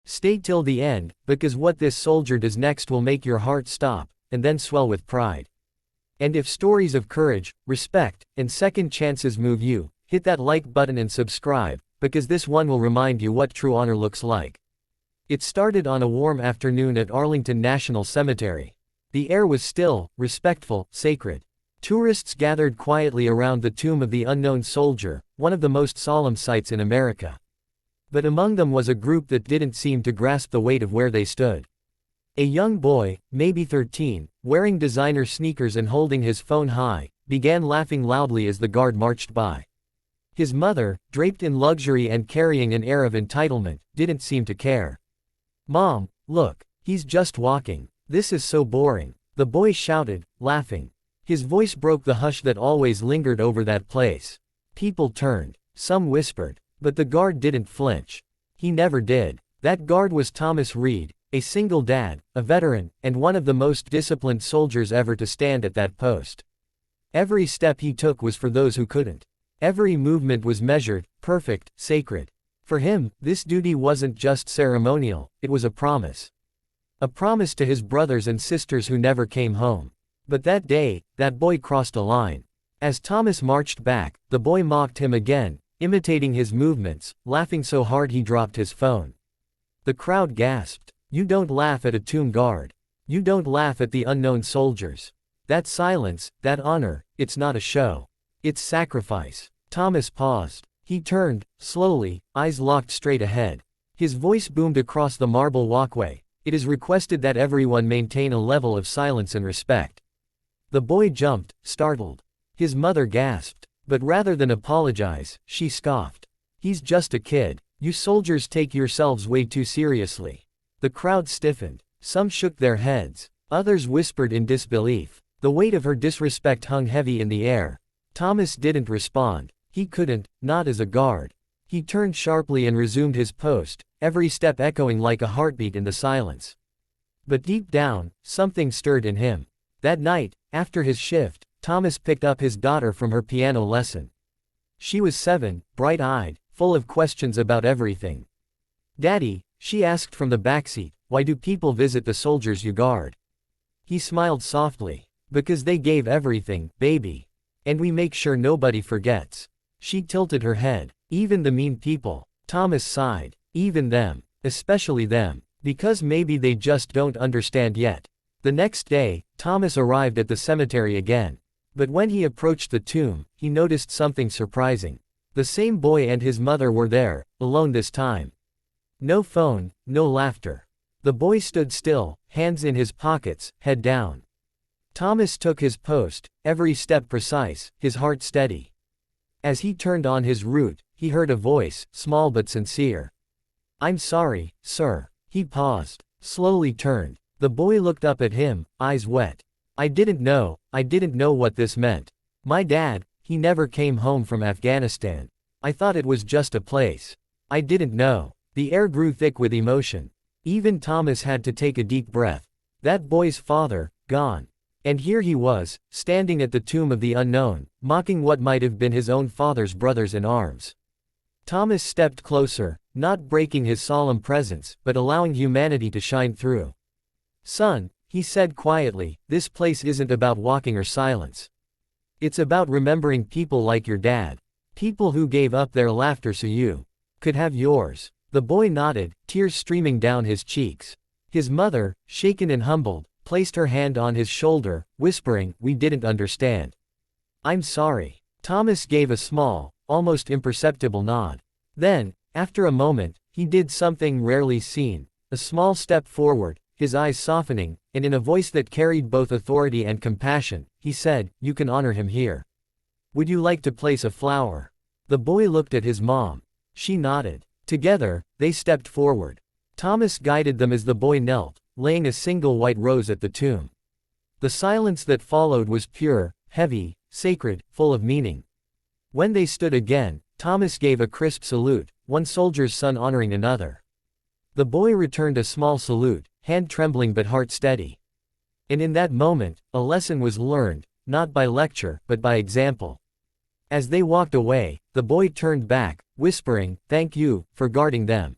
Stay till the end, because what this soldier does next will make your heart stop, and then swell with pride. And if stories of courage, respect, and second chances move you, hit that like button and subscribe, because this one will remind you what true honor looks like. It started on a warm afternoon at Arlington National Cemetery. The air was still, respectful, sacred. Tourists gathered quietly around the tomb of the unknown soldier, one of the most solemn sights in America. But among them was a group that didn't seem to grasp the weight of where they stood. A young boy, maybe 13, wearing designer sneakers and holding his phone high, began laughing loudly as the guard marched by. His mother, draped in luxury and carrying an air of entitlement, didn't seem to care. "Mom, look, he's just walking. This is so boring," the boy shouted, laughing. His voice broke the hush that always lingered over that place. People turned. Some whispered. But the guard didn't flinch. He never did. That guard was Thomas Reed, a single dad, a veteran, and one of the most disciplined soldiers ever to stand at that post. Every step he took was for those who couldn't. Every movement was measured, perfect, sacred. For him, this duty wasn't just ceremonial, it was a promise. A promise to his brothers and sisters who never came home. But that day, that boy crossed a line. As Thomas marched back, the boy mocked him again, imitating his movements, laughing so hard he dropped his phone. The crowd gasped. You don't laugh at a tomb guard. You don't laugh at the unknown soldiers. That silence, that honor, it's not a show. It's sacrifice. Thomas paused. He turned, slowly, eyes locked straight ahead. His voice boomed across the marble walkway. It is requested that everyone maintain a level of silence and respect. The boy jumped, startled. His mother gasped. But rather than apologize, she scoffed. He's just a kid. You soldiers take yourselves way too seriously. The crowd stiffened. Some shook their heads. Others whispered in disbelief. The weight of her disrespect hung heavy in the air. Thomas didn't respond. He couldn't, not as a guard. He turned sharply and resumed his post, every step echoing like a heartbeat in the silence. But deep down, something stirred in him. That night, after his shift, Thomas picked up his daughter from her piano lesson. She was 7, bright-eyed, full of questions about everything. "Daddy," she asked from the backseat, "why do people visit the soldiers you guard?" He smiled softly. "Because they gave everything, baby. And we make sure nobody forgets." She tilted her head. "Even the mean people." Thomas sighed. "Even them. Especially them. Because maybe they just don't understand yet." The next day, Thomas arrived at the cemetery again. But when he approached the tomb, he noticed something surprising. The same boy and his mother were there, alone this time. No phone, no laughter. The boy stood still, hands in his pockets, head down. Thomas took his post, every step precise, his heart steady. As he turned on his route, he heard a voice, small but sincere. "I'm sorry, sir." He paused, slowly turned. The boy looked up at him, eyes wet. I didn't know what this meant. My dad, he never came home from Afghanistan. I thought it was just a place. I didn't know." The air grew thick with emotion. Even Thomas had to take a deep breath. That boy's father, gone. And here he was, standing at the tomb of the unknown, mocking what might have been his own father's brothers in arms. Thomas stepped closer, not breaking his solemn presence, but allowing humanity to shine through. "Son," he said quietly, "this place isn't about walking or silence. It's about remembering people like your dad. People who gave up their laughter so you could have yours." The boy nodded, tears streaming down his cheeks. His mother, shaken and humbled, placed her hand on his shoulder, whispering, "We didn't understand." "I'm sorry." Thomas gave a small, almost imperceptible nod. Then, after a moment, he did something rarely seen. A small step forward, his eyes softening, and in a voice that carried both authority and compassion, he said, "You can honor him here. Would you like to place a flower?" The boy looked at his mom. She nodded. Together, they stepped forward. Thomas guided them as the boy knelt, laying a single white rose at the tomb. The silence that followed was pure, heavy, sacred, full of meaning. When they stood again, Thomas gave a crisp salute, one soldier's son honoring another. The boy returned a small salute, hand trembling but heart steady. And in that moment, a lesson was learned, not by lecture, but by example. As they walked away, the boy turned back, whispering, "Thank you, for guarding them.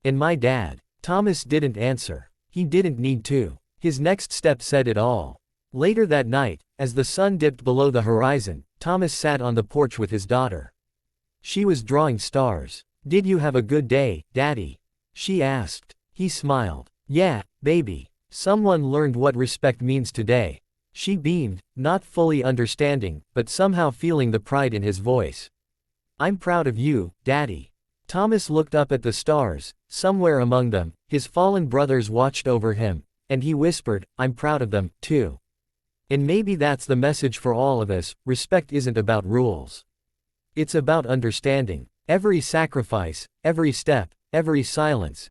And my dad." Thomas didn't answer. He didn't need to. His next step said it all. Later that night, as the sun dipped below the horizon, Thomas sat on the porch with his daughter. She was drawing stars. "Did you have a good day, Daddy?" she asked. He smiled. "Yeah, baby. Someone learned what respect means today." She beamed, not fully understanding, but somehow feeling the pride in his voice. "I'm proud of you, Daddy." Thomas looked up at the stars. Somewhere among them, his fallen brothers watched over him, and he whispered, "I'm proud of them, too." And maybe that's the message for all of us. Respect isn't about rules. It's about understanding. Every sacrifice, every step, every silence,